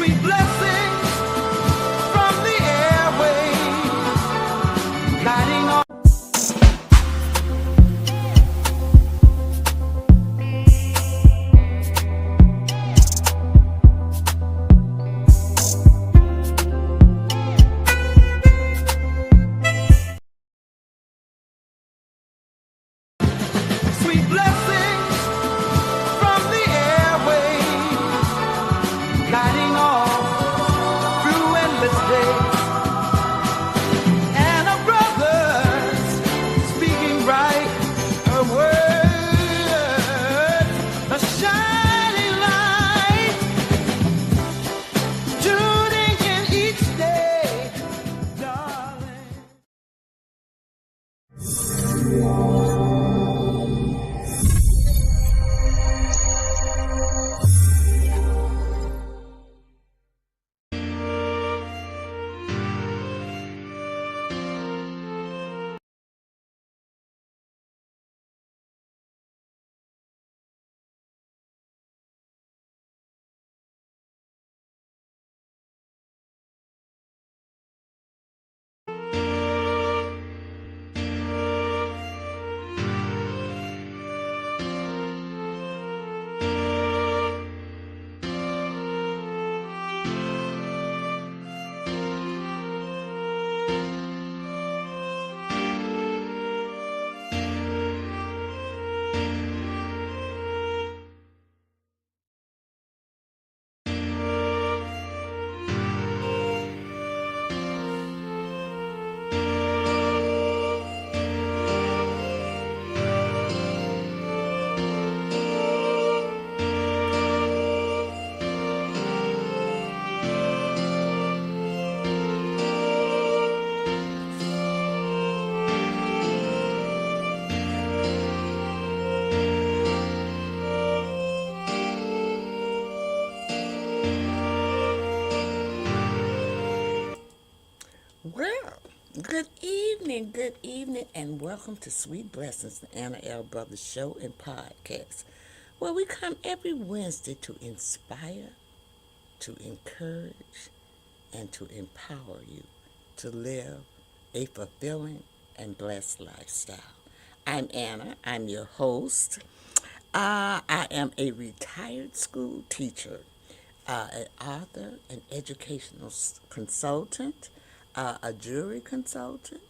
Sweet blessings from the airwaves, guiding all. Sweet blessings from the airwaves, guiding all through endless days. And our brothers speaking right, her words, a shining light, tuning in each day, darling. Well, good evening, and welcome to Sweet Blessings, the Anna L. Brothers Show and Podcast, where we come every Wednesday to inspire, to encourage, and to empower you to live a fulfilling and blessed lifestyle. I'm Anna, I'm your host. I am a retired school teacher, an author, an educational consultant, a jury consultant,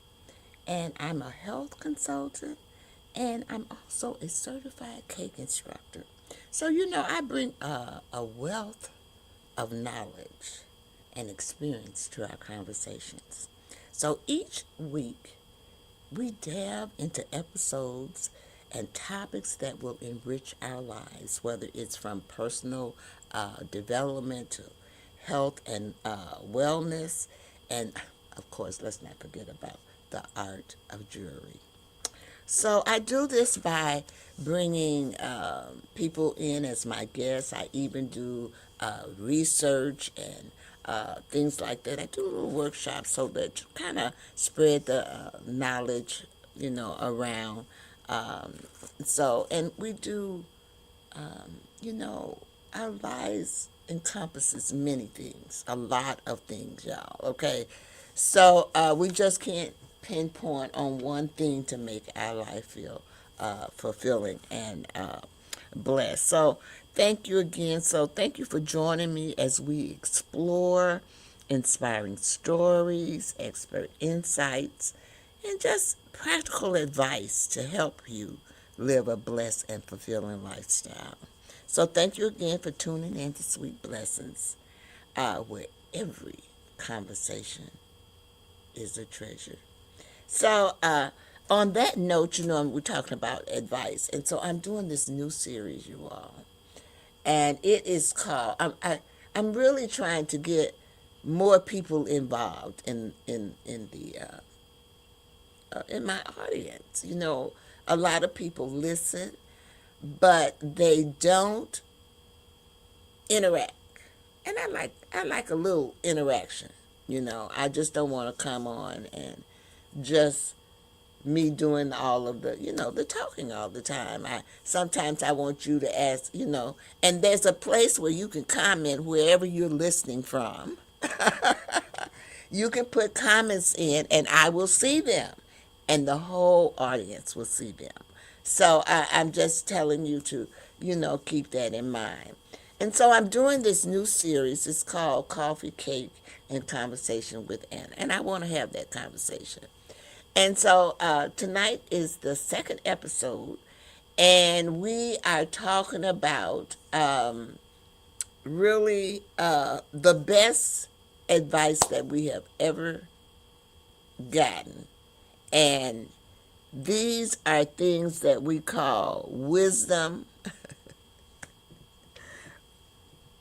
and I'm a health consultant, and I'm also a certified cake instructor. So, I bring a wealth of knowledge and experience to our conversations. So each week, we delve into episodes and topics that will enrich our lives, whether it's from personal development to health and wellness, and of course, let's not forget about the art of jewelry. So I do this by bringing people in as my guests. I even do research and things like that. I do little workshops so that you kind of spread the knowledge, around. Um, and we do, our lives encompasses many things, a lot of things, y'all. Okay, so we just can't pinpoint on one thing to make our life feel fulfilling and blessed. So thank you again. So thank you for joining me as we explore inspiring stories, expert insights, and just practical advice to help you live a blessed and fulfilling lifestyle. So thank you again for tuning in to Sweet Blessings, where every conversation is a treasure. So on that note, we're talking about advice, and so I'm doing this new series, you all, and it is called. I'm really trying to get more people involved in the in my audience. A lot of people listen, but they don't interact. And I like a little interaction. I just don't want to come on and just me doing all of the, the talking all the time. Sometimes I want you to ask, and there's a place where you can comment wherever you're listening from. You can put comments in and I will see them, and the whole audience will see them. So I'm just telling you to, keep that in mind. And so I'm doing this new series. It's called Coffee, Cake, and Conversation with Anna. And I want to have that conversation. And so tonight is the second episode. And we are talking about really the best advice that we have ever gotten. And these are things that we call wisdom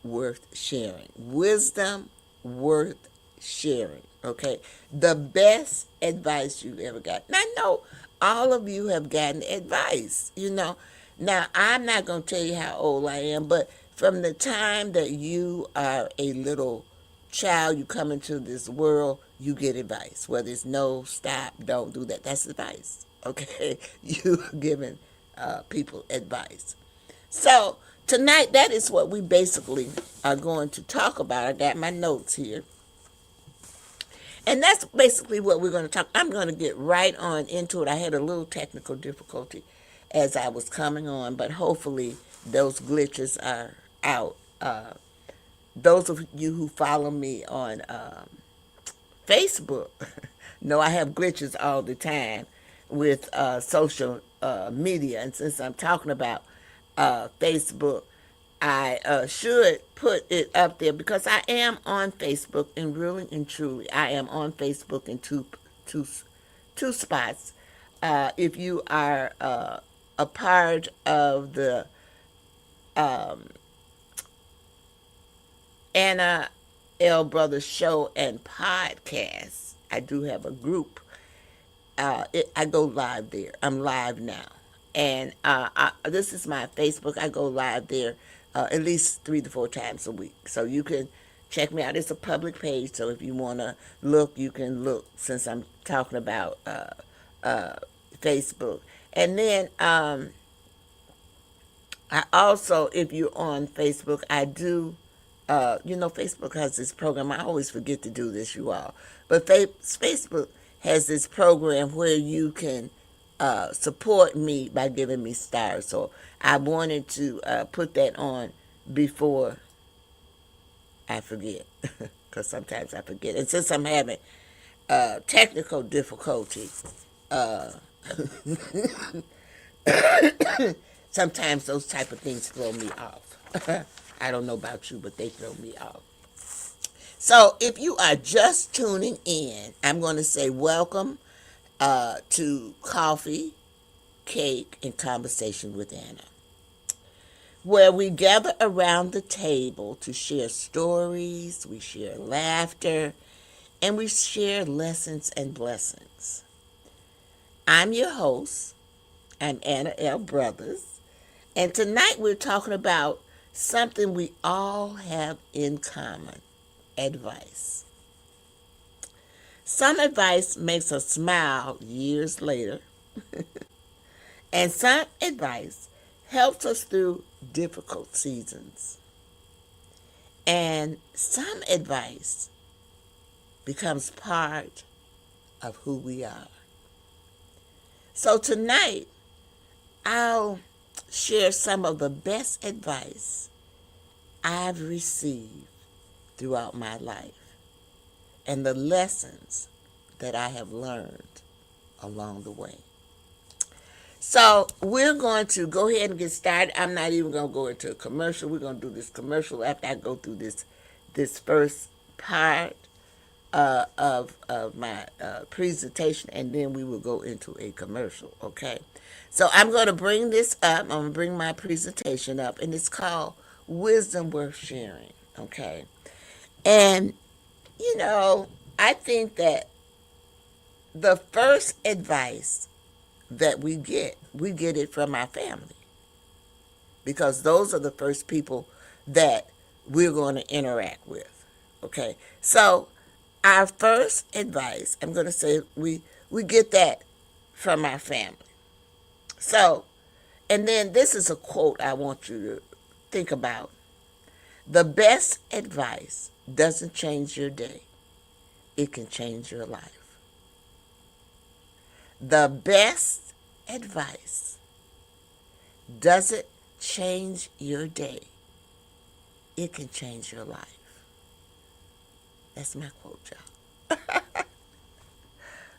worth sharing. Wisdom worth sharing. Okay? The best advice you've ever got. And I know all of you have gotten advice, Now, I'm not going to tell you how old I am, but from the time that you are a little child, you come into this world, you get advice. Whether it's no, stop, don't do that. That's advice. Okay? You're giving people advice. So tonight, that is what we basically are going to talk about. I got my notes here. And that's basically what we're going to talk. I'm going to get right on into it. I had a little technical difficulty as I was coming on, but hopefully those glitches are out. Those of you who follow me on Facebook know I have glitches all the time with social media. And since I'm talking about Facebook, I should put it up there because I am on Facebook, and really and truly, I am on Facebook in two spots. If you are a part of the Anna L. Brothers Show and Podcast, I do have a group. I go live there. I'm live now. And this is my Facebook. I go live there at least 3 to 4 times a week. So you can check me out. It's a public page, so if you want to look, you can look, since I'm talking about Facebook. And then I also, if you're on Facebook, I do, Facebook has this program. I always forget to do this, you all. But Facebook has this program where you can support me by giving me stars. So I wanted to put that on before I forget, because sometimes I forget. And since I'm having technical difficulty, sometimes those type of things throw me off. I don't know about you, but they throw me off. So if you are just tuning in, I'm going to say welcome to Coffee, Cake, and Conversation with Anna, where we gather around the table to share stories, we share laughter, and we share lessons and blessings. I'm your host. I'm Anna L. Brothers, and tonight we're talking about something we all have in common: advice. Some advice makes us smile years later, and some advice helps us through difficult seasons. And some advice becomes part of who we are. So tonight, I'll share some of the best advice I've received throughout my life and the lessons that I have learned along the way. So we're going to go ahead and get started. I'm not even going to go into a commercial. We're going to do this commercial after I go through this first part of my presentation, and then we will go into a commercial, okay? So I'm going to bring this up. I'm going to bring my presentation up, and it's called Wisdom Worth Sharing, okay? And, I think that the first advice that we get it from our family, because those are the first people that we're going to interact with, okay? So our first advice, I'm going to say we get that from our family. So, and then this is a quote I want you to think about. The best advice doesn't change your day, it can change your life. The best advice doesn't change your day, it can change your life. That's my quote, y'all.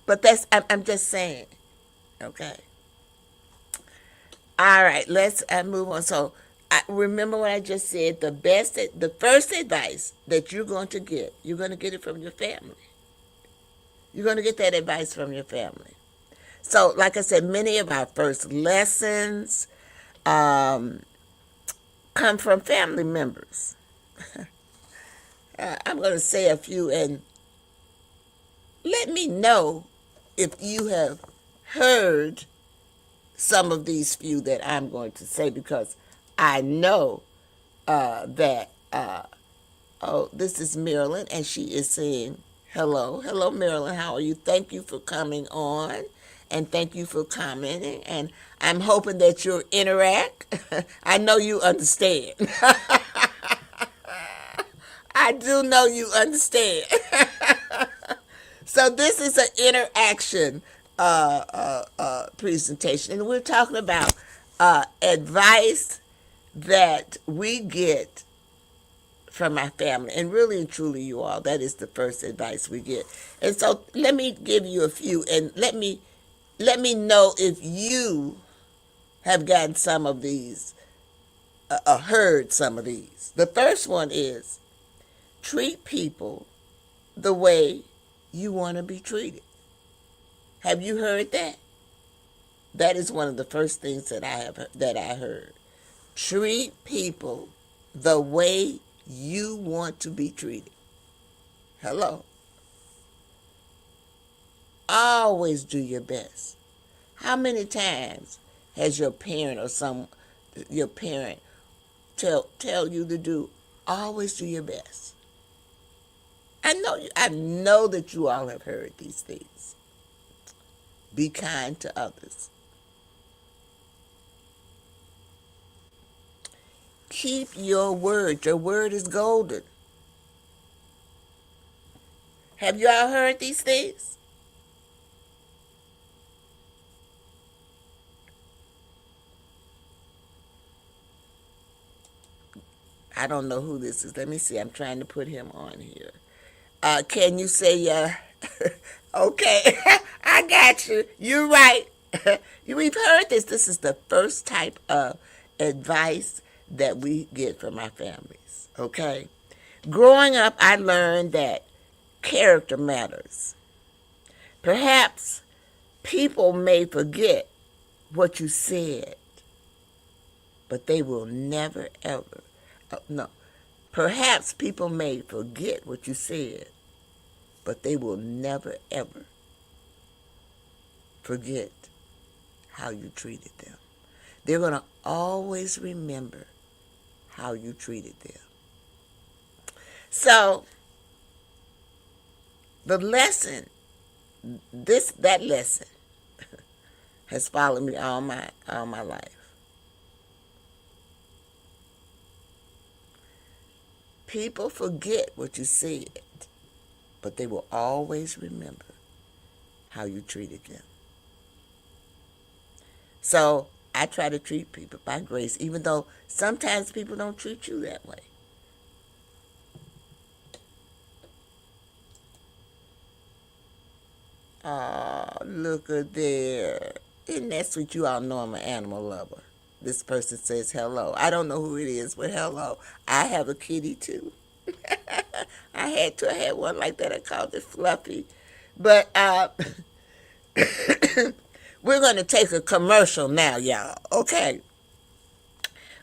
But I'm just saying, okay? All right, let's move on. So, remember what I just said. The first advice that you're going to get it from your family. You're going to get that advice from your family. So, like I said, many of our first lessons come from family members. I'm going to say a few, and let me know if you have heard some of these few that I'm going to say, because I know that, oh, this is Marilyn, and she is saying, hello. Hello, Marilyn. How are you? Thank you for coming on, and thank you for commenting, and I'm hoping that you'll interact. I know you understand. I do know you understand. So this is an interaction presentation, and we're talking about advice that we get from our family, and really and truly, you all, that is the first advice we get. And so let me give you a few, and let me know if you have gotten some of these, heard some of these. The first one is, treat people the way you want to be treated. Have you heard that? That is one of the first things that I heard. Treat people the way you want to be treated. Hello. Always do your best. How many times has your parent or your parent tell you to do? Always do your best. I know that you all have heard these things. Be kind to others. Keep your word. Your word is golden. Have you all heard these things? I don't know who this is. Let me see. I'm trying to put him on here. Can you say, okay, I got you. You're right. We've heard this. This is the first type of advice that we get from our families, okay? Growing up, I learned that character matters. Perhaps people may forget what you said, but they will never, ever, no. Perhaps people may forget what you said, but they will never, ever forget how you treated them. They're going to always remember how you treated them. So, the lesson, that lesson has followed me all my life. People forget what you said, but they will always remember how you treated them. So I try to treat people by grace, even though sometimes people don't treat you that way. Oh, look at there. Isn't that sweet? You all know I'm an animal lover. This person says hello. I don't know who it is, but hello. I have a kitty too. I had one like that. I called it Fluffy. But we're going to take a commercial now, y'all. Okay.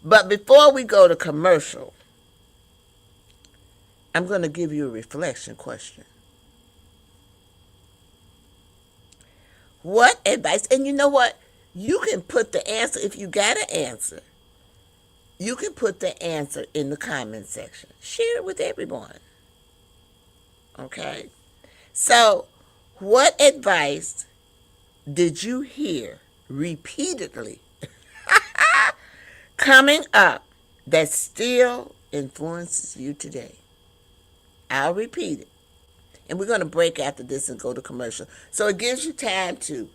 But before we go to commercial, I'm going to give you a reflection question. What advice? And you know what? You can put the answer, if you got an answer, you can put the answer in the comment section. Share it with everyone. Okay? So, what advice did you hear repeatedly coming up that still influences you today? I'll repeat it. And we're going to break after this and go to commercial. So it gives you time to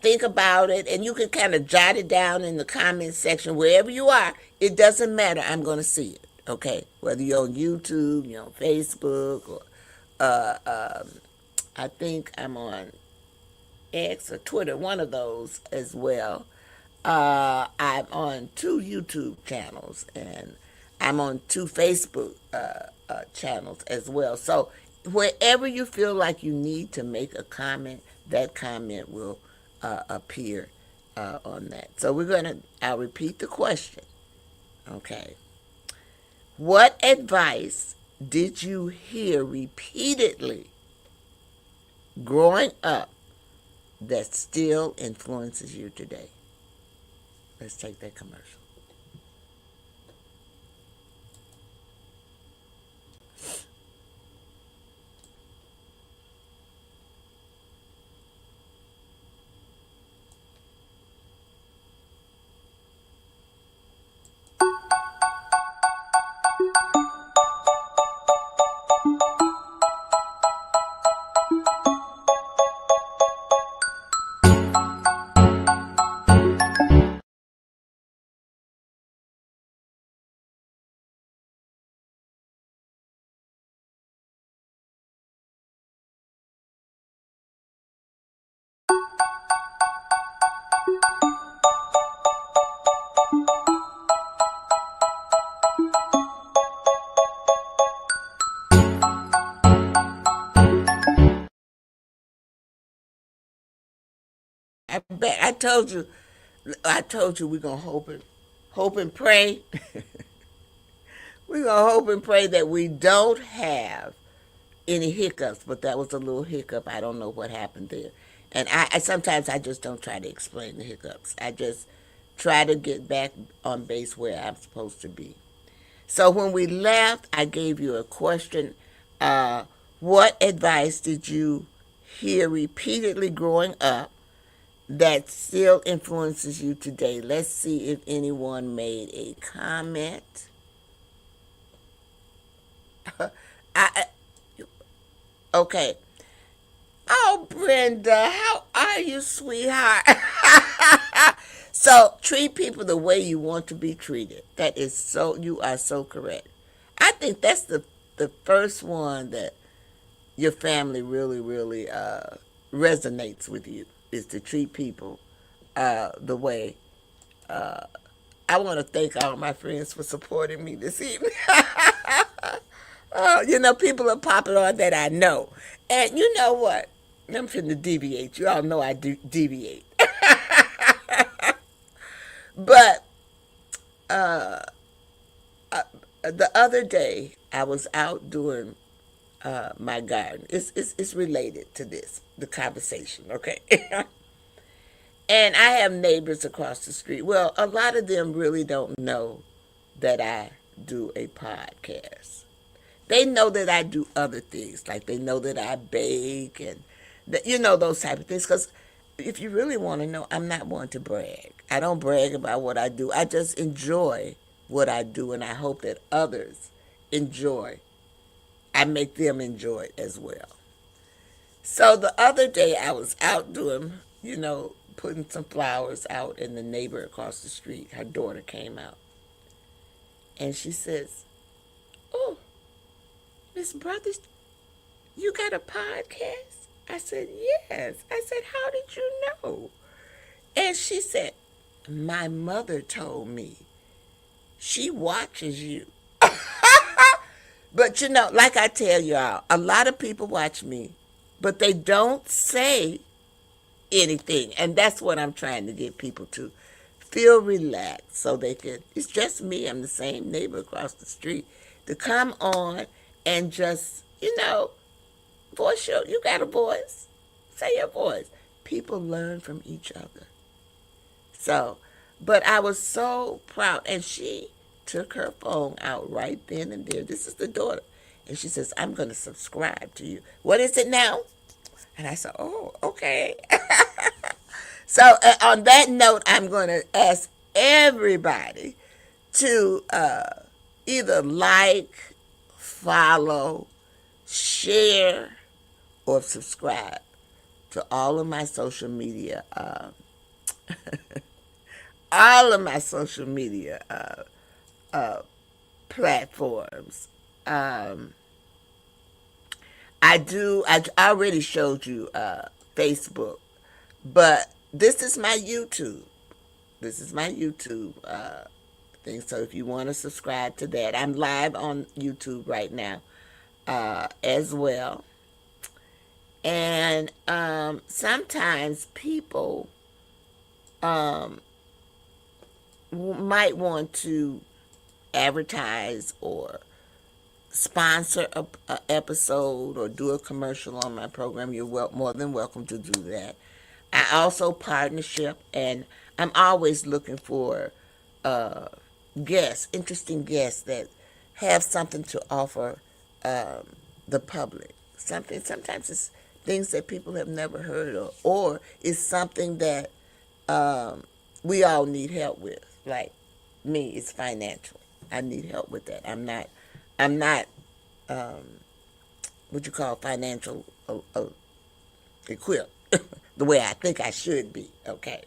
think about it, and you can kind of jot it down in the comment section wherever you are. It doesn't matter. I'm going to see it. Okay, whether you're on YouTube, you're on Facebook, or I think I'm on X or Twitter, one of those as well. I'm on 2 YouTube channels, and I'm on 2 Facebook channels as well. So wherever you feel like you need to make a comment, that comment will appear on that. So I'll repeat the question. Okay. What advice did you hear repeatedly growing up that still influences you today? Let's take that commercial. I told you. We're gonna hope and pray. We're gonna hope and pray that we don't have any hiccups. But that was a little hiccup. I don't know what happened there. And I sometimes I just don't try to explain the hiccups. I just try to get back on base where I'm supposed to be. So when we left, I gave you a question. Uh, what advice did you hear repeatedly growing up that still influences you today? Let's see if anyone made a comment. I okay. Oh, Brenda, how are you, sweetheart? So treat people the way you want to be treated. That is so. You are so correct. I think that's the first one that your family really resonates with you, is to treat people the way. I want to thank all my friends for supporting me this evening. People are popping on that I know. And you know what? I'm finna deviate. You all know I do deviate. But the other day, I was out doing my garden. It's related to the conversation, okay? And I have neighbors across the street. Well, a lot of them really don't know that I do a podcast. They know that I do other things, like they know that I bake and those type of things. Because if you really want to know, I'm not one to brag. I don't brag about what I do. I just enjoy what I do, and I hope that others enjoy. I make them enjoy it as well. So the other day, I was out doing, putting some flowers out, and the neighbor across the street, her daughter came out, and she says, "Oh, Miss Brothers, you got a podcast?" I said, "Yes." I said, "How did you know?" And she said, "My mother told me. She watches you." But like I tell y'all, a lot of people watch me, but they don't say anything. And that's what I'm trying to get people to feel relaxed, so they can, it's just me, I'm the same neighbor across the street, to come on and just, voice you got a voice. Say your voice. People learn from each other. So, but I was so proud. And she took her phone out right then and there. This is the daughter. And she says, "I'm going to subscribe to you. What is it now?" And I said, "Oh, okay." So on that note, I'm going to ask everybody to either like, follow, share, or subscribe to all of my social media platforms. Um, I already showed you Facebook, but this is my YouTube. This is my YouTube thing. So if you want to subscribe to that, I'm live on YouTube right now as well. And sometimes people might want to advertise or sponsor a episode or do a commercial on my program. You're more than welcome to do that. I also partnership, and I'm always looking for uh, guests, interesting guests that have something to offer the public. Sometimes it's things that people have never heard of, or it's something that um, we all need help with. Like me, it's financial. I need help with that. I'm not what you call financial equipped the way I think I should be. Okay.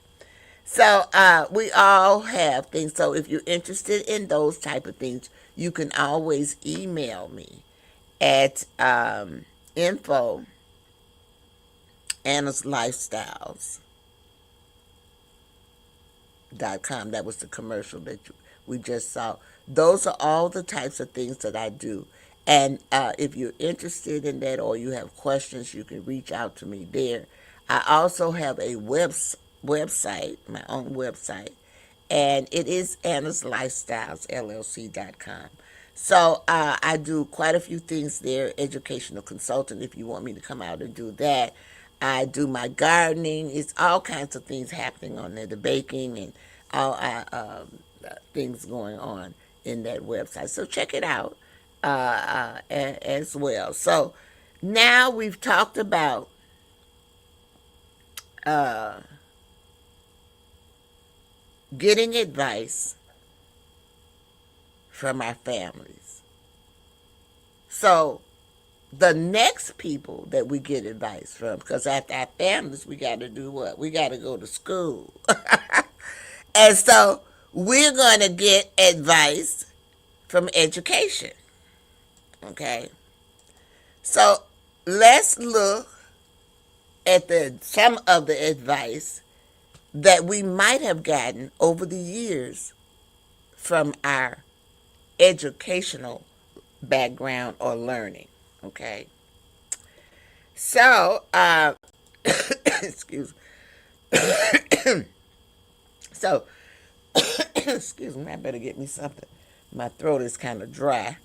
So we all have things. So if you're interested in those type of things, you can always email me at info Anna's Lifestyles .com. That was the commercial that we just saw. Those are all the types of things that I do. And if you're interested in that or you have questions, you can reach out to me there. I also have a website, my own website, and it is Anna's Lifestyles LLC.com. So I do quite a few things there. Educational consultant, if you want me to come out and do that. I do my gardening. It's all kinds of things happening on there. The baking and all things going on in that website. So check it out as well. So now we've talked about uh, getting advice from our families. So the next people that we get advice from, because after our families, we got to do what? We got to go to school. And so we're going to get advice from education. Okay? So let's look at some of the advice that we might have gotten over the years from our educational background or learning. Okay? So, excuse me. So, excuse me, I better get me something. My throat is kind of dry.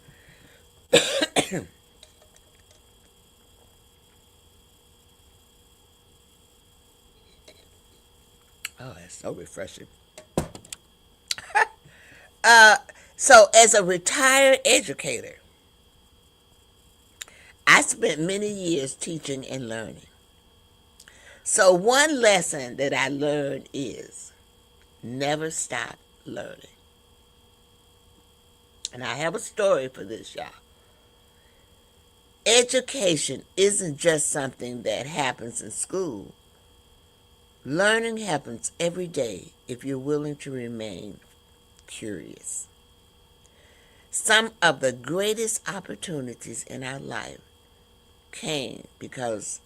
Oh, that's so refreshing. So, as a retired educator, I spent many years teaching and learning. So, one lesson that I learned is never stop learning. And I have a story for this, y'all. Education isn't just something that happens in school. Learning happens every day if you're willing to remain curious. Some of the greatest opportunities in our life came because,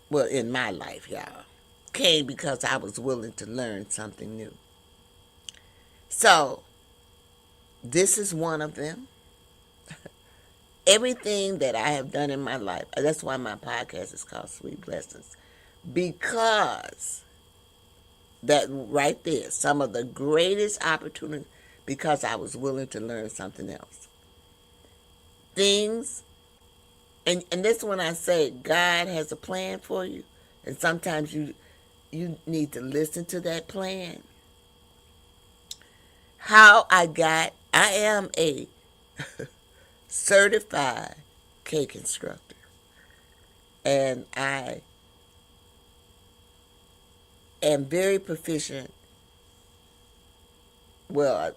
well, in my life, y'all, came because I was willing to learn something new. So, this is one of them. Everything that I have done in my life, that's why my podcast is called Sweet Blessings, because that right there, some of the greatest opportunities, because I was willing to learn something else. Things, and this when I say God has a plan for you, and sometimes you need to listen to that plan. I am a certified cake instructor, and I am very proficient. Well,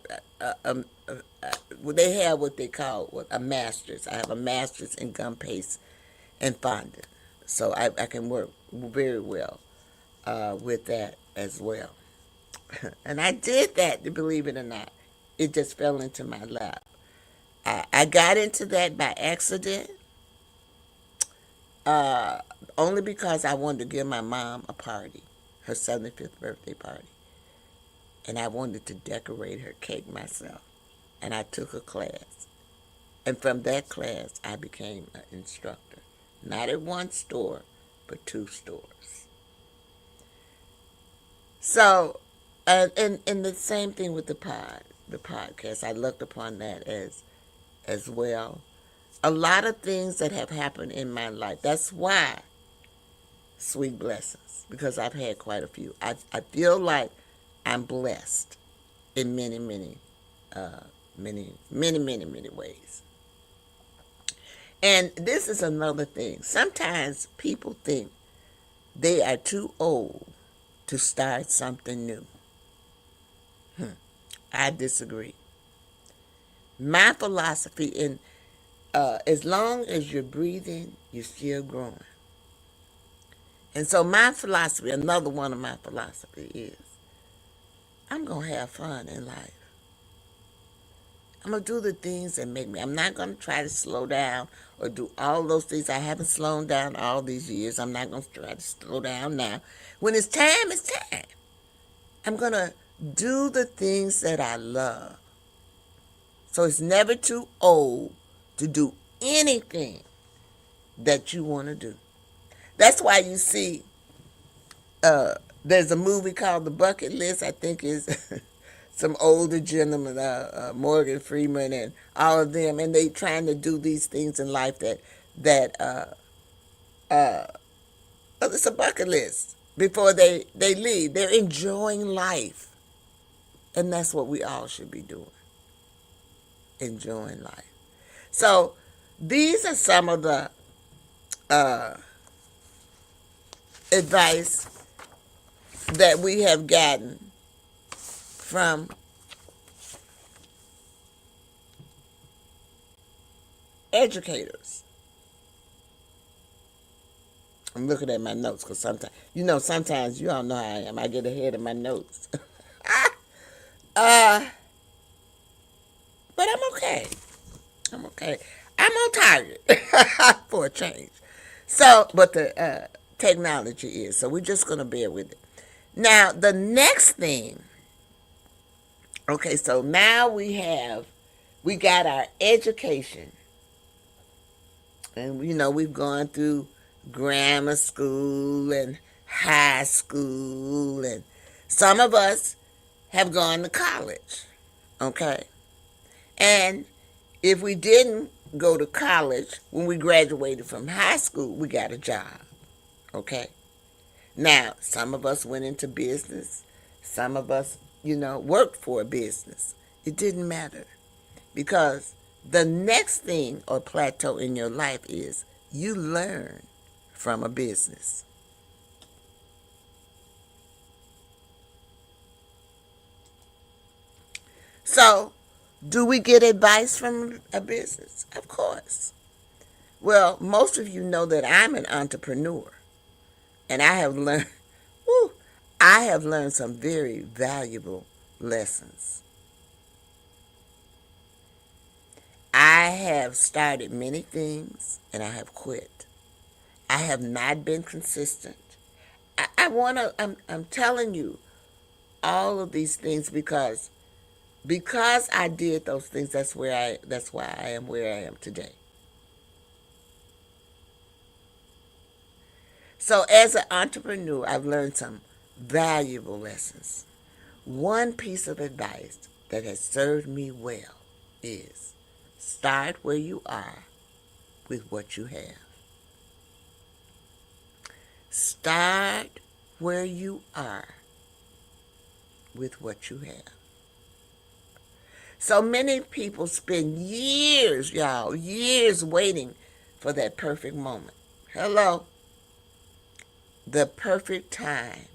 they have what they call a master's. I have a master's in gum paste and fondant. So I can work very well with that as well. And I did that, believe it or not. It just fell into my lap. I got into that by accident, only because I wanted to give my mom a party, her 75th birthday party. And I wanted to decorate her cake myself. And I took a class. And from that class, I became an instructor. Not at one store, but 2 stores. So, and the same thing with the podcast. I looked upon that as well. A lot of things that have happened in my life. That's why Sweet Blessings, because I've had quite a few. I feel like I'm blessed in many ways. And this is another thing. Sometimes people think they are too old to start something new. I disagree. My philosophy, in as long as you're breathing, you're still growing. And so my philosophy, another one of my philosophy is, I'm going to have fun in life. I'm going to do the things that make me. I'm not going to try to slow down or do all those things. I haven't slowed down all these years. I'm not going to try to slow down now. When it's time, it's time. I'm going to do the things that I love. So it's never too old to do anything that you want to do. That's why you see there's a movie called The Bucket List. I think is some older gentlemen, Morgan Freeman and all of them, and they trying to do these things in life that it's a bucket list before they leave. They're enjoying life, and that's what we all should be doing, enjoying life. So these are some of the advice that we have gotten from educators. I'm looking at my notes because sometimes you all know how I am. I get ahead of my notes. But I'm okay. I'm okay. I'm on target for a change. So, but the technology is. So we're just going to bear with it. Now, the next thing. Okay, so now we got our education. And, we've gone through grammar school and high school. And some of us have gone to college. Okay? And if we didn't go to college, when we graduated from high school, we got a job. Okay? Now, some of us went into business. Some of us, worked for a business. It didn't matter. Because the next thing or plateau in your life is you learn from a business. So, do we get advice from a business? Of course. Well, most of you know that I'm an entrepreneur. And I have learned some very valuable lessons. I have started many things and I have quit. I have not been consistent. I'm telling you all of these things because I did those things. That's why I am where I am today. So as an entrepreneur, I've learned some valuable lessons. One piece of advice that has served me well is start where you are with what you have. Start where you are with what you have. So many people spend years waiting for that perfect moment. Hello? The perfect time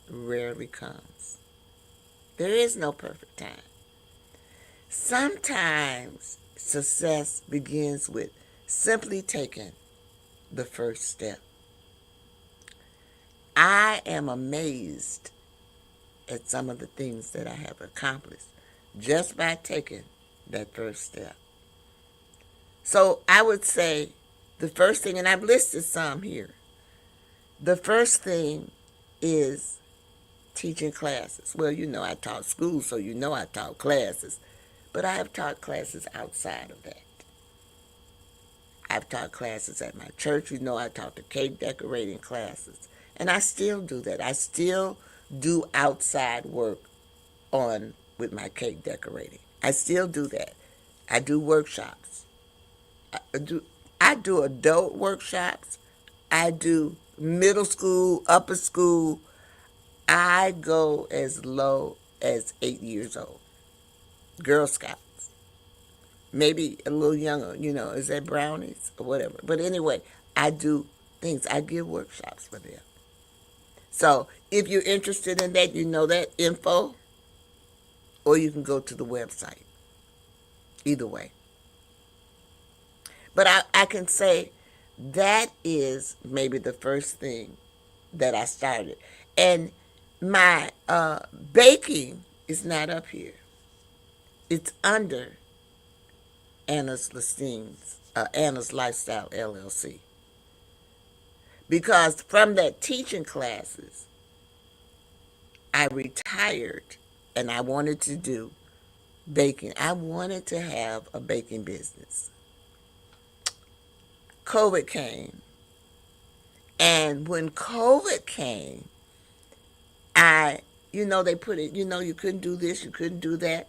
rarely comes. There is no perfect time. Sometimes success begins with simply taking the first step. I am amazed at some of the things that I have accomplished just by taking that first step. So I would say the first thing, and I've listed some here, the first thing is teaching classes. Well, I taught school, so I taught classes. But I have taught classes outside of that. I've taught classes at my church. I taught the cake decorating classes. And I still do that. I still do outside work with my cake decorating. I still do that. I do workshops. I do adult workshops. I do middle school, upper school. I go as low as 8 years old. Girl Scouts. Maybe a little younger, is that brownies or whatever. But anyway, I do things. I give workshops for them. So if you're interested in that, that info, or you can go to the website. Either way. But I can say that is maybe the first thing that I started. And my baking is not up here. It's under Anna's Lifestyle LLC. Because from that teaching classes, I retired and I wanted to do baking. I wanted to have a baking business. COVID came. And when COVID came, they put it, you couldn't do this, you couldn't do that.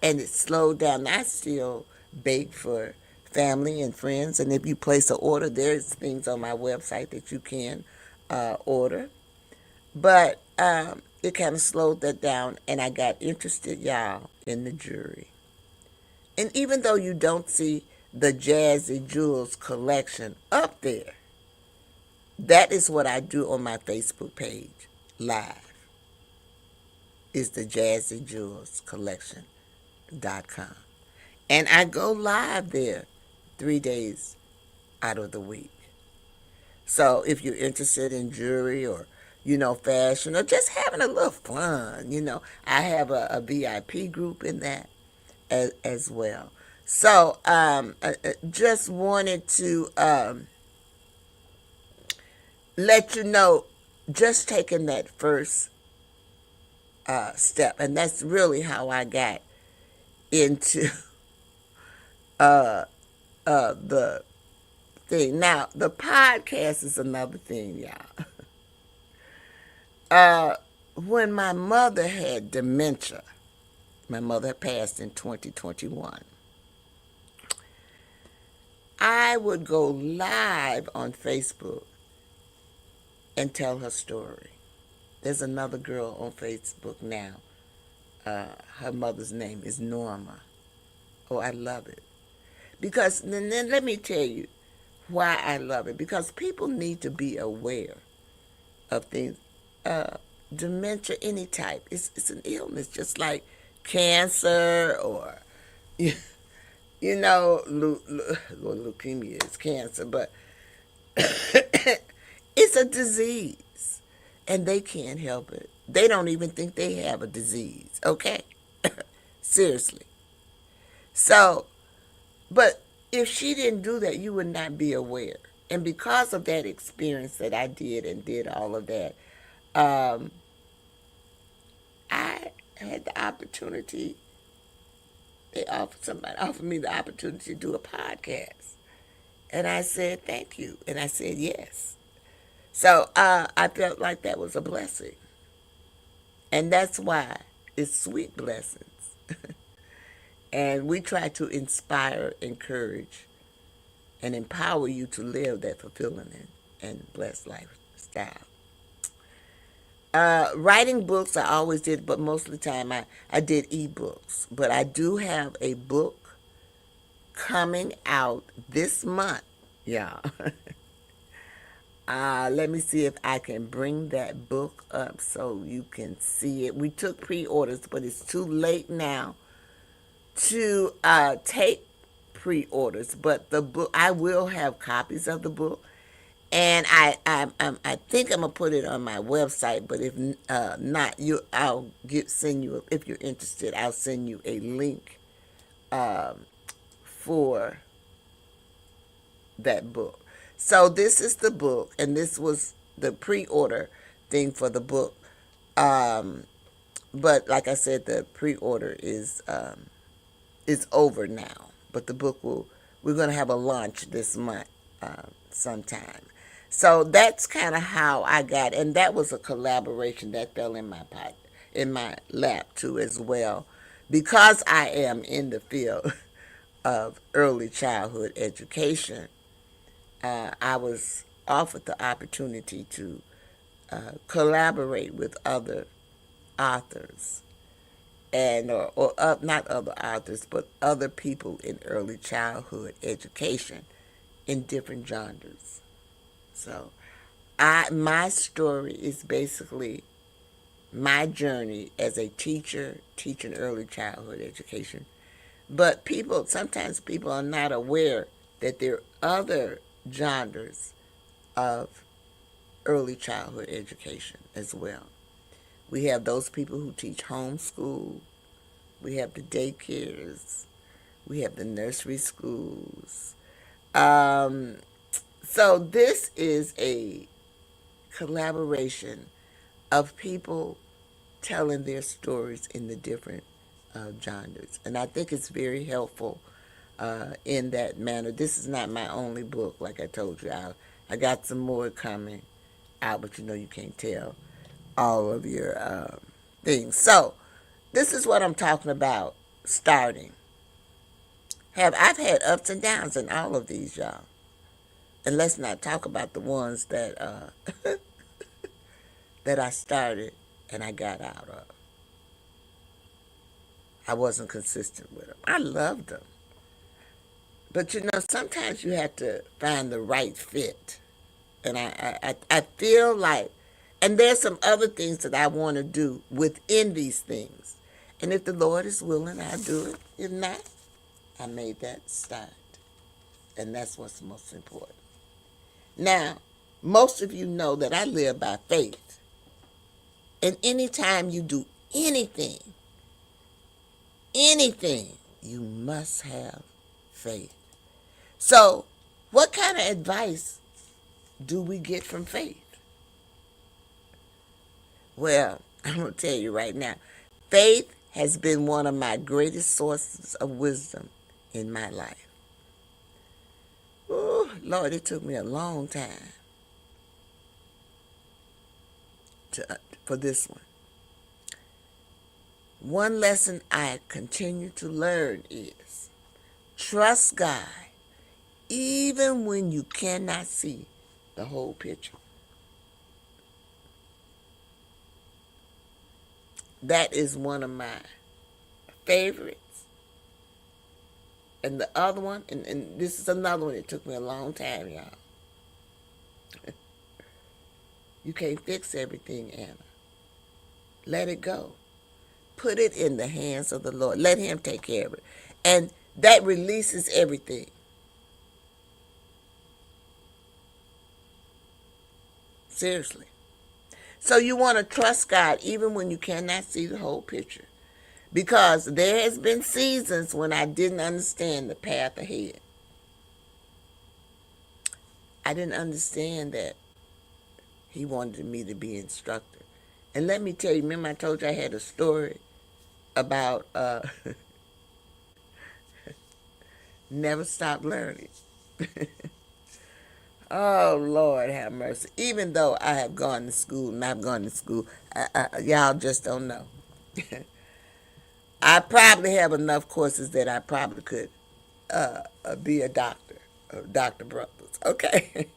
And it slowed down. I still bake for family and friends. And if you place an order, there's things on my website that you can order. But it kind of slowed that down. And I got interested, y'all, in the jewelry. And even though you don't see the Jazzy Jewels collection up there, that is what I do on my Facebook page, live, is the Jazzy Jewels collection.com. And I go live there 3 days out of the week. So if you're interested in jewelry or, fashion or just having a little fun, I have a VIP group in that as well. So I just wanted to let you know, just taking that first step. And that's really how I got into the thing. Now, the podcast is another thing, y'all. When my mother had dementia, my mother passed in 2021, I would go live on Facebook and tell her story. There's another girl on Facebook now. Her mother's name is Norma. Oh, I love it. Because, then let me tell you why I love it. Because people need to be aware of things. Dementia, any type, it's an illness, just like cancer or, leukemia is cancer, but it's a disease, and they can't help it. They don't even think they have a disease, okay? Seriously. So, but if she didn't do that, you would not be aware. And because of that experience that I did all of that, I had the opportunity, somebody offered me the opportunity to do a podcast. And I said, thank you. And I said, yes. So I felt like that was a blessing. And that's why it's Sweet Blessings. And we try to inspire, encourage, and empower you to live that fulfilling and blessed lifestyle. Writing books, I always did, but most of the time I did ebooks. But I do have a book coming out this month, y'all. Let me see if I can bring that book up so you can see it. We took pre-orders, but it's too late now to take pre-orders. But the book, I will have copies of the book, and I think I'm gonna put it on my website. But if not, I'll send you, if you're interested, I'll send you a link for that book. So this is the book, and this was the pre-order thing for the book. Um, but like I said, the pre-order is over now. But the book we're going to have a launch this month sometime. So that's kind of how I got, and that was a collaboration that fell in my lap too as well, because I am in the field of early childhood education. I was offered the opportunity to collaborate with other authors, and or not other authors, but other people in early childhood education in different genres. So, my story is basically my journey as a teacher teaching early childhood education. But sometimes people are not aware that there are other genres of early childhood education as well. We have those people who teach homeschool. We have the daycares. We have the nursery schools. So this is a collaboration of people telling their stories in the different genres. And I think it's very helpful in that manner. This is not my only book, like I told you. I got some more coming out, but you can't tell all of your things. So this is what I'm talking about starting. I've had ups and downs in all of these, y'all. And let's not talk about the ones that that I started and I got out of. I wasn't consistent with them. I loved them. But sometimes you have to find the right fit. And I feel like, and there's some other things that I want to do within these things. And if the Lord is willing, I'll do it. If not, I made that start. And that's what's most important. Now, most of you know that I live by faith. And anytime you do anything, you must have faith. So, what kind of advice do we get from faith? Well, I'm going to tell you right now, faith has been one of my greatest sources of wisdom in my life. Oh, Lord, it took me a long time for this one. One lesson I continue to learn is trust God even when you cannot see the whole picture. That is one of my favorites. And the other one, and this is another one that took me a long time, y'all. You can't fix everything, Anna. Let it go. Put it in the hands of the Lord. Let Him take care of it. And that releases everything. Seriously. So you want to trust God even when you cannot see the whole picture. Because there has been seasons when I didn't understand the path ahead. I didn't understand that He wanted me to be instructor. And let me tell you, remember I told you I had a story about never stop learning. Oh, Lord have mercy. Even though I have gone to school and I've gone to school, y'all just don't know. I probably have enough courses that I probably could be a doctor, Dr. Brothers, okay?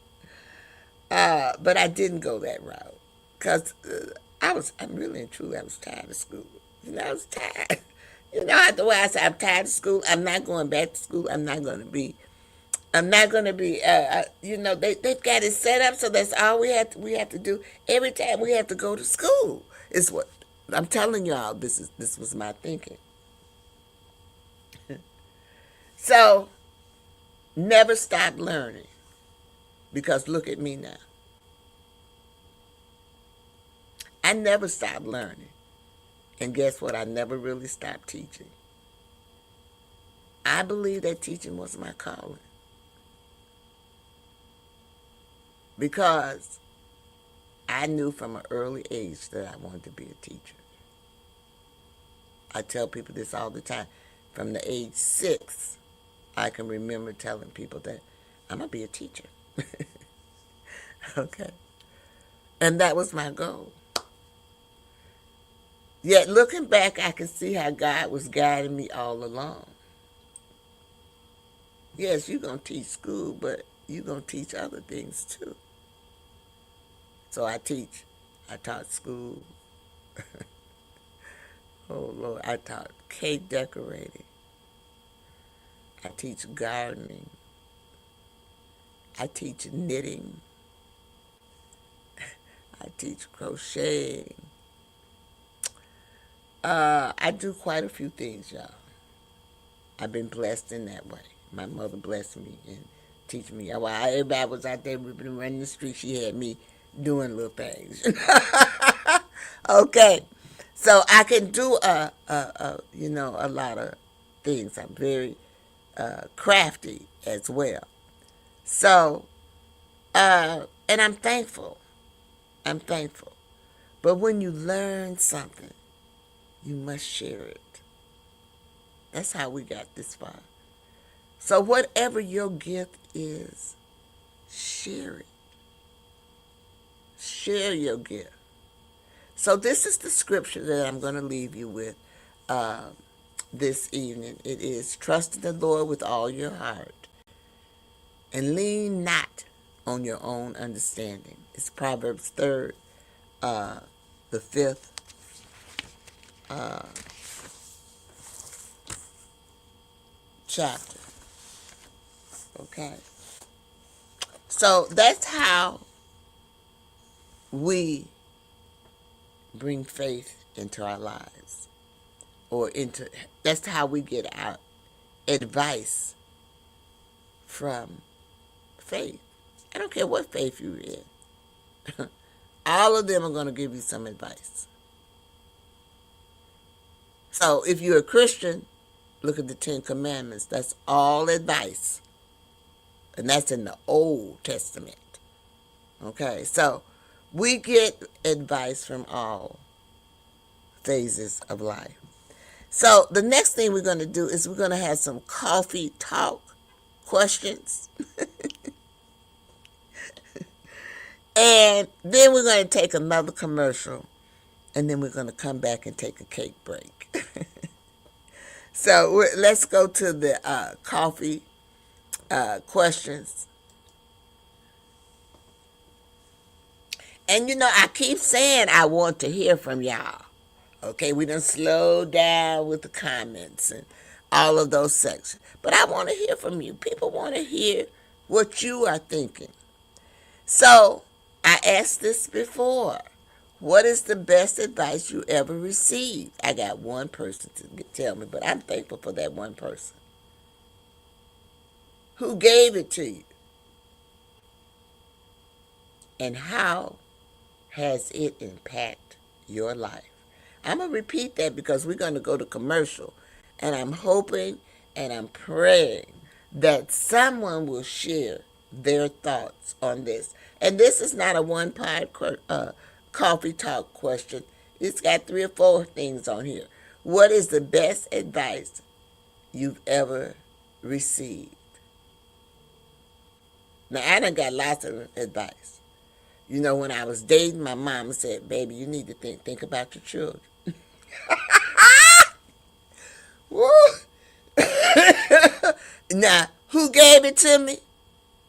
But I didn't go that route because I'm really and truly, I was tired of school. I was tired. The way I said, I'm tired of school. I'm not going back to school. I'm not going to be I'm not going to be, they've got it set up so that's all we have to do every time we have to go to school. Is what I'm telling y'all. This was my thinking. So never stop learning, because look at me now. I never stopped learning, and guess what? I never really stopped teaching. I believe that teaching was my calling, because I knew from an early age that I wanted to be a teacher. I tell people this all the time. From the age 6, I can remember telling people that I'm going to be a teacher. Okay. And that was my goal. Yet looking back, I can see how God was guiding me all along. Yes, you're going to teach school, but you're going to teach other things too. So I teach. I taught school. Oh, Lord. I taught cake decorating. I teach gardening. I teach knitting. I teach crocheting. I do quite a few things, y'all. I've been blessed in that way. My mother blessed me and teach me. While everybody was out there, we've been running the street, she had me doing little things. Okay. So I can do a lot of things. I'm very crafty as well. So, and I'm thankful. I'm thankful. But when you learn something, you must share it. That's how we got this far. So whatever your gift is, share it. Share your gift. So this is the scripture that I'm going to leave you with this evening. It is, trust in the Lord with all your heart and lean not on your own understanding. It's Proverbs 3rd, the 5th chapter. Okay. So that's how we bring faith into our lives, that's how we get our advice from faith. I don't care what faith you're in. All of them are going to give you some advice. So if you're a Christian, look at the 10 Commandments. That's all advice. And that's in the Old Testament. Okay, so we get advice from all phases of life. So the next thing we're going to do is we're going to have some coffee talk questions. And then we're going to take another commercial. And then we're going to come back and take a cake break. So let's go to the coffee questions. And I keep saying I want to hear from y'all. Okay, we done slow down with the comments and all of those sections. But I want to hear from you. People want to hear what you are thinking. So I asked this before. What is the best advice you ever received? I got one person to tell me, but I'm thankful for that one person. Who gave it to you? And how has it impacted your life? I'm going to repeat that because we're going to go to commercial. And I'm hoping and I'm praying that someone will share their thoughts on this. And this is not a one-part coffee talk question. It's got 3 or 4 things on here. What is the best advice you've ever received? Now, I done got lots of advice. When I was dating, my mama said, baby, you need to think about your children. Woo! Now, who gave it to me?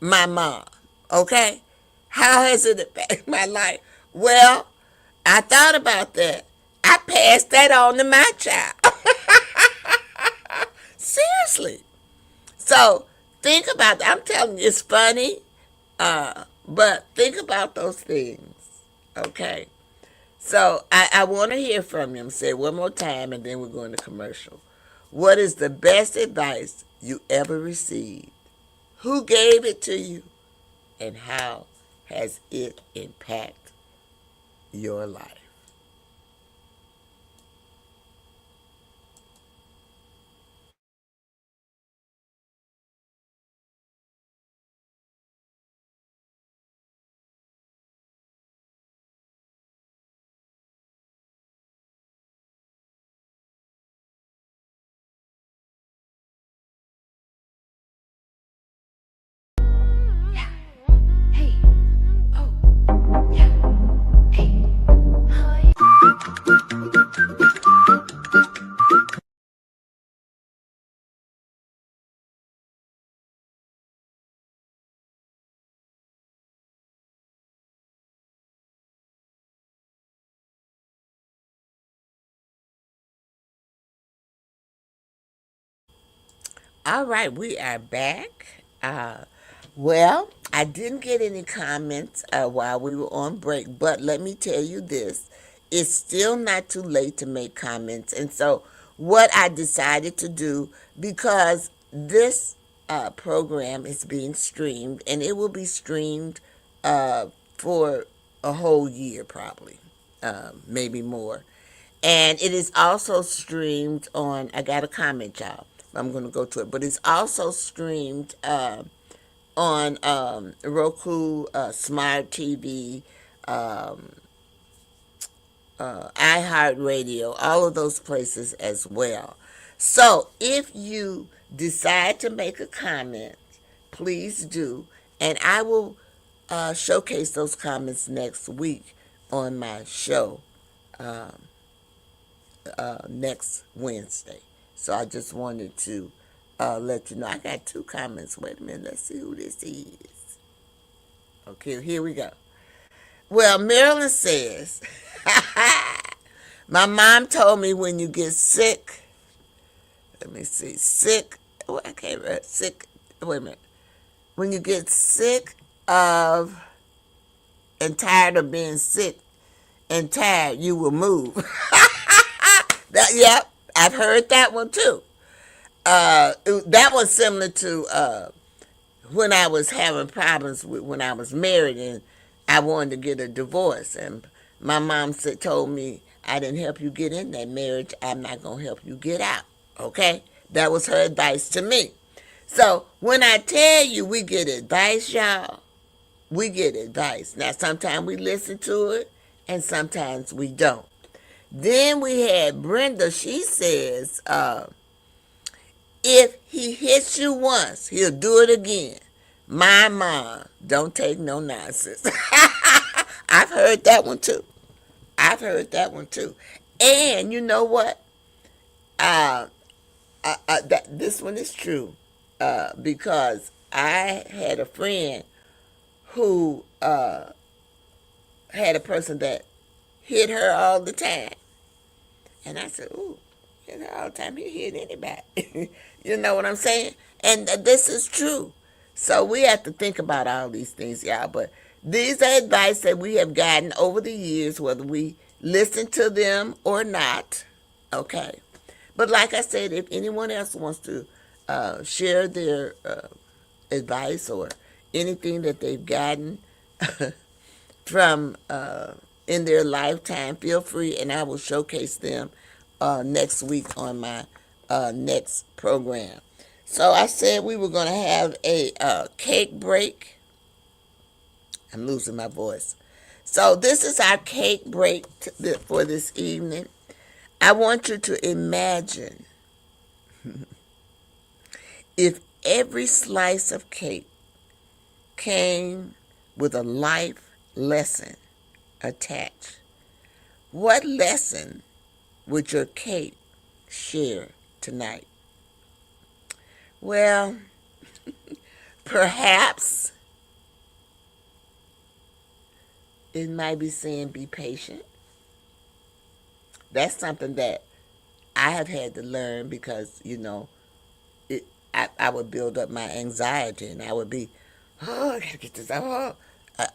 My mom. Okay? How has it affected my life? Well, I thought about that. I passed that on to my child. Seriously. So, think about that. I'm telling you, it's funny, but think about those things. Okay. So I want to hear from you. Say it one more time, and then we're going to commercial. What is the best advice you ever received? Who gave it to you? And how has it impacted your life? Yeah. Hey. Oh. Yeah. Hey. Hi. All right, we are back. Well, I didn't get any comments while we were on break, but let me tell you this. It's still not too late to make comments. And so, what I decided to do, because this program is being streamed, and it will be streamed for a whole year, probably, maybe more. And it is also streamed on, I got a comment, y'all. I'm going to go to it. But it's also streamed on Roku, Smart TV, iHeartRadio, all of those places as well. So if you decide to make a comment, please do. And I will showcase those comments next week on my show next Wednesday. So I just wanted to let you know. I got two comments. Wait a minute. Let's see who this is. Okay, here we go. Well, Marilyn says, my mom told me when you get sick, let me see, sick, oh, I can't remember, sick, wait a minute. When you get sick of and tired of being sick and tired, you will move. Yep, I've heard that one too. That was similar to when I was having problems with when I was married and I wanted to get a divorce, and my mom told me, I didn't help you get in that marriage, I'm not gonna help you get out. Okay, that was her advice to me. So when I tell you we get advice, y'all, we get advice. Now sometimes we listen to it, and sometimes we don't. Then we had Brenda. She says, if he hits you once, he'll do it again. My mom don't take no nonsense. I've heard that one too. I've heard that one too. And you know what? This one is true because I had a friend who had a person that hit her all the time. And I said, ooh, hit her all the time. He hit anybody. You know what I'm saying? And this is true. So we have to think about all these things, y'all. But these are advice that we have gotten over the years, whether we listen to them or not. Okay. But like I said, if anyone else wants to share their advice or anything that they've gotten from in their lifetime, feel free, and I will showcase them next week on my next program. So I said we were going to have a cake break. I'm losing my voice. So this is our cake break for this evening. I want you to imagine if every slice of cake came with a life lesson attached. What lesson would your cake share tonight? Well, perhaps it might be saying be patient. That's something that I have had to learn because, you know, I would build up my anxiety, and I would be, oh, I gotta get this. Oh,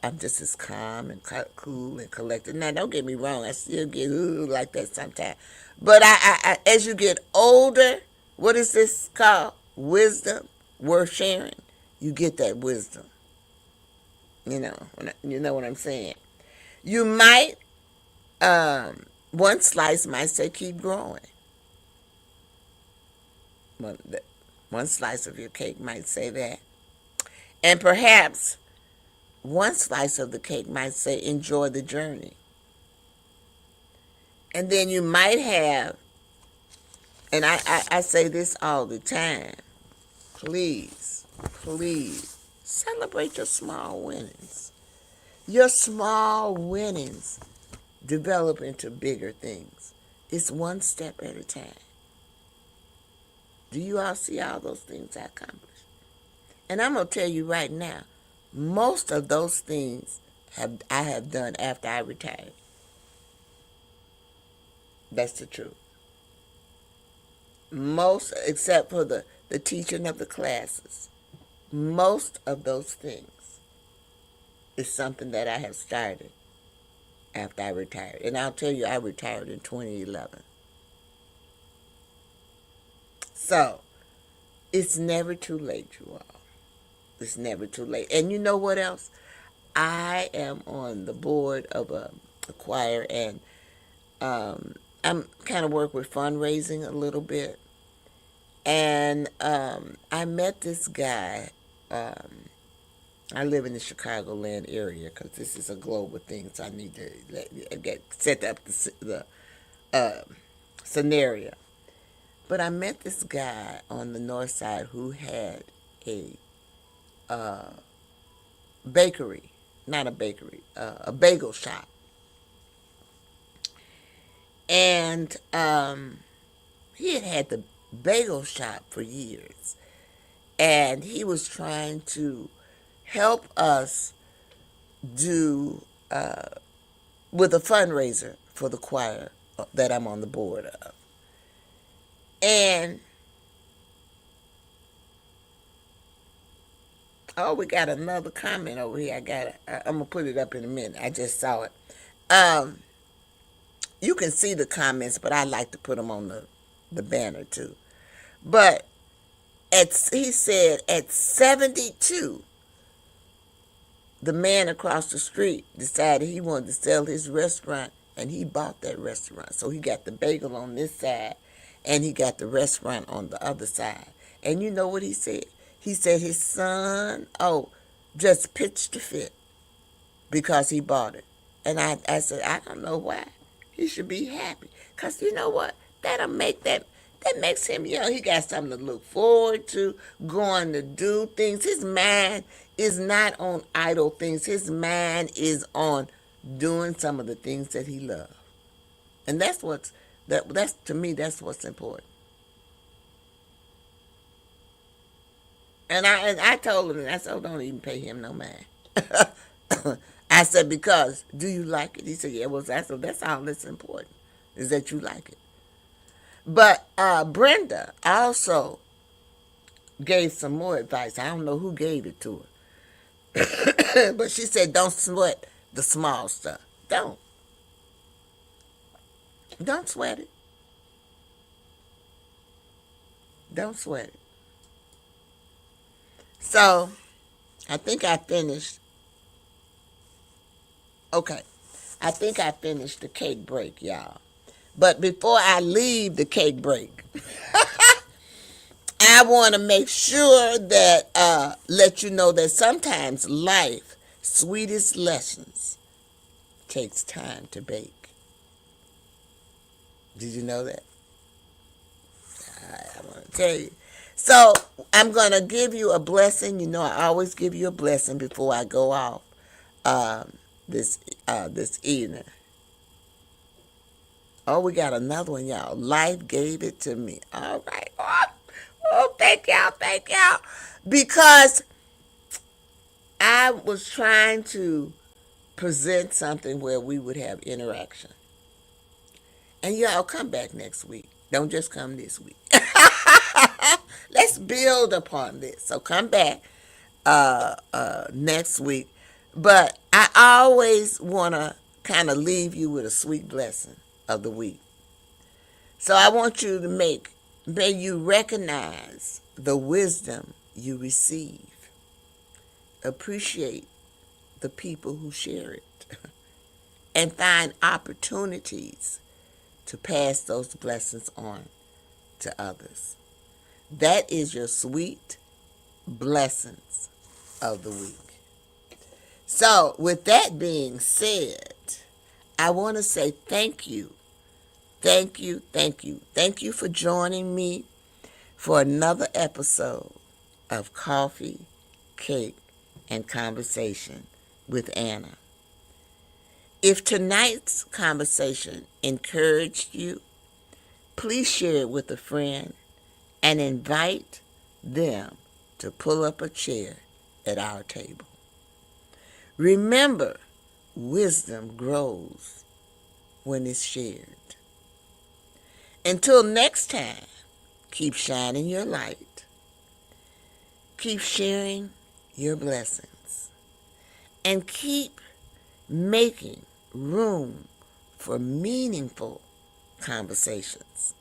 I'm just as calm and cool and collected. Now, don't get me wrong, I still get like that sometimes. But as you get older, what is this called? Wisdom, worth sharing. You get that wisdom. You know what I'm saying. You might, one slice might say keep growing. One, one slice of your cake might say that. And perhaps one slice of the cake might say enjoy the journey. And then you might have, and I say this all the time, please, please celebrate your small winnings. Your small winnings develop into bigger things. It's one step at a time. Do you all see all those things I accomplished? And I'm going to tell you right now, most of those things I have done after I retired. That's the truth. Most, except for the teaching of the classes, most of those things is something that I have started after I retired. And I'll tell you, I retired in 2011. So, it's never too late, you all. It's never too late. And you know what else? I am on the board of a choir, and I'm kind of work with fundraising a little bit. And I met this guy. I live in the Chicagoland area because this is a global thing, so I need to set up the scenario. But I met this guy on the north side who had a bakery, not a bakery, a bagel shop. And he had the bagel shop for years. And he was trying to help us do with a fundraiser for the choir that I'm on the board of. And oh, we got another comment over here. I'm gonna put it up in a minute. I just saw it. You can see the comments, but I like to put them on the banner too. But he said at 72, the man across the street decided he wanted to sell his restaurant, and he bought that restaurant. So he got the bagel on this side, and he got the restaurant on the other side. And you know what he said? He said his son, just pitched a fit because he bought it. And I said, I don't know why. He should be happy. Because you know what? That makes him, he got something to look forward to, going to do things. His mind is not on idle things. His mind is on doing some of the things that he loves. And that's to me, that's what's important. And I told him, I said, don't even pay him no mind. I said, because, do you like it? He said, yeah, I said, that's all that's important, is that you like it. But Brenda also gave some more advice. I don't know who gave it to her. But she said, don't sweat the small stuff. Don't sweat it. Don't sweat it. So, I think I finished. Okay. I think I finished the cake break, y'all. But before I leave the cake break, I want to make sure that, let you know that sometimes life's sweetest lessons takes time to bake. Did you know that? I want to tell you. So I'm going to give you a blessing. You know, I always give you a blessing before I go off this evening. Oh, we got another one, y'all. Life gave it to me. All right. Oh, thank y'all. Because I was trying to present something where we would have interaction. And y'all come back next week. Don't just come this week. Let's build upon this. So come back next week. But I always want to kind of leave you with a sweet blessing of the week. So I want you to may you recognize the wisdom you receive. Appreciate the people who share it. And find opportunities to pass those blessings on to others. That is your sweet blessings of the week. So, with that being said, I want to say thank you. Thank you, thank you. Thank you for joining me for another episode of Coffee, Cake, and Conversation with Anna. If tonight's conversation encouraged you, please share it with a friend and invite them to pull up a chair at our table. Remember, wisdom grows when it's shared. Until next time, keep shining your light. Keep sharing your blessings. And keep making room for meaningful conversations.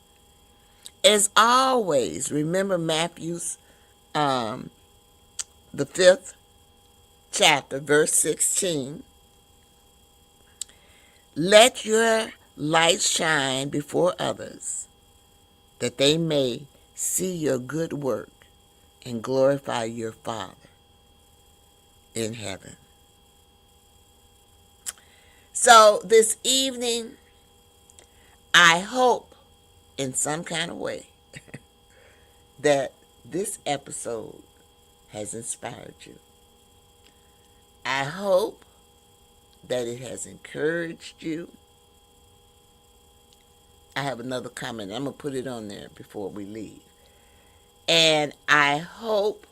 As always, remember Matthew's the 5th chapter, verse 16. Let your light shine before others, that they may see your good work and glorify your Father in heaven. So this evening, I hope in some kind of way that this episode has inspired you. I hope that it has encouraged you. I have another comment. I'm going to put it on there before we leave. And I hope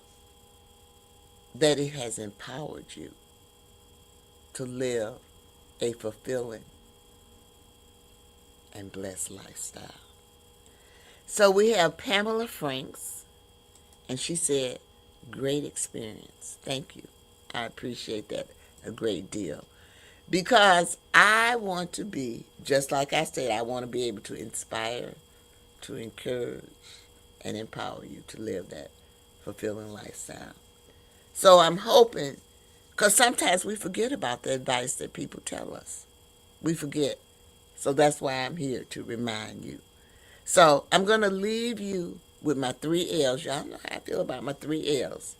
that it has empowered you to live a fulfilling and blessed lifestyle. So we have Pamela Franks, and she said, great experience. Thank you. I appreciate that a great deal. Because I want to be, just like I said, I want to be able to inspire, to encourage, and empower you to live that fulfilling lifestyle. So I'm hoping, because sometimes we forget about the advice that people tell us. We forget. So that's why I'm here to remind you. So I'm going to leave you with my 3 L's. Y'all know how I feel about my 3 L's.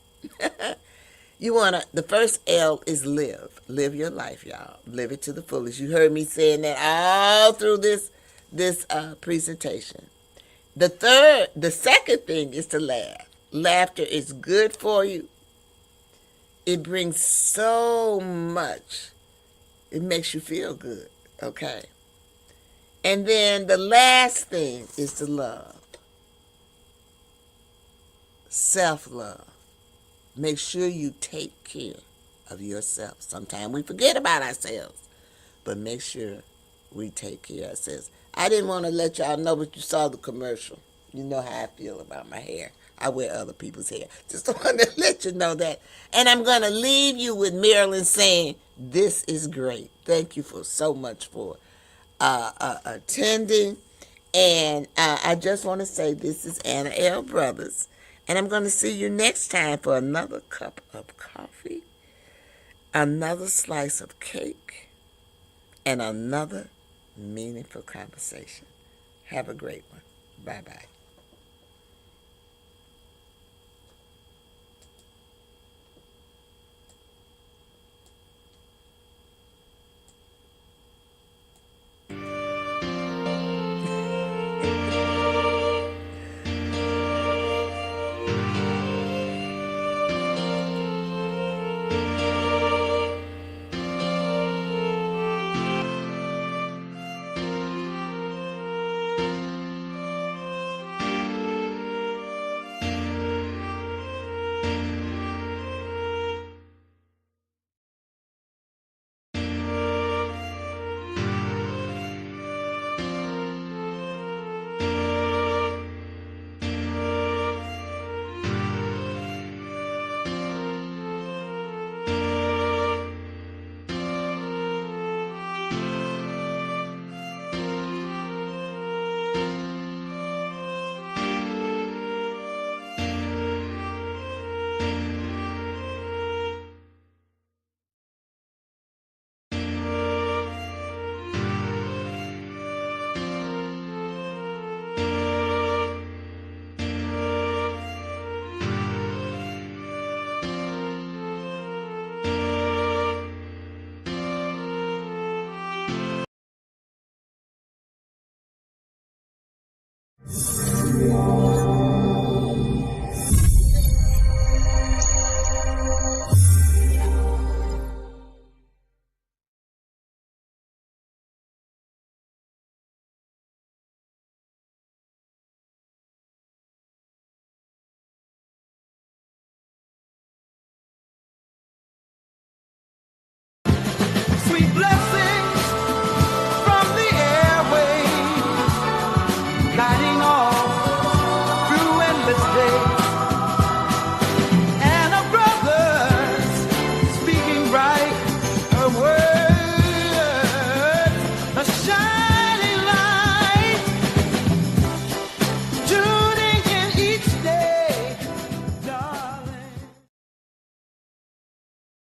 The first L is live. Live your life, y'all. Live it to the fullest. You heard me saying that all through this presentation. The second thing is to laugh. Laughter is good for you. It brings so much. It makes you feel good, okay? And then the last thing is to love. Self-love. Make sure you take care of yourself. Sometimes we forget about ourselves, but make sure we take care of ourselves. I didn't want to let y'all know, but you saw the commercial. You know how I feel about my hair. I wear other people's hair. Just wanted to let you know that. And I'm going to leave you with Marilyn saying, this is great. Thank you for so much for attending. And I just want to say this is Anna L. Brothers. And I'm going to see you next time for another cup of coffee, another slice of cake, and another meaningful conversation. Have a great one. Bye-bye.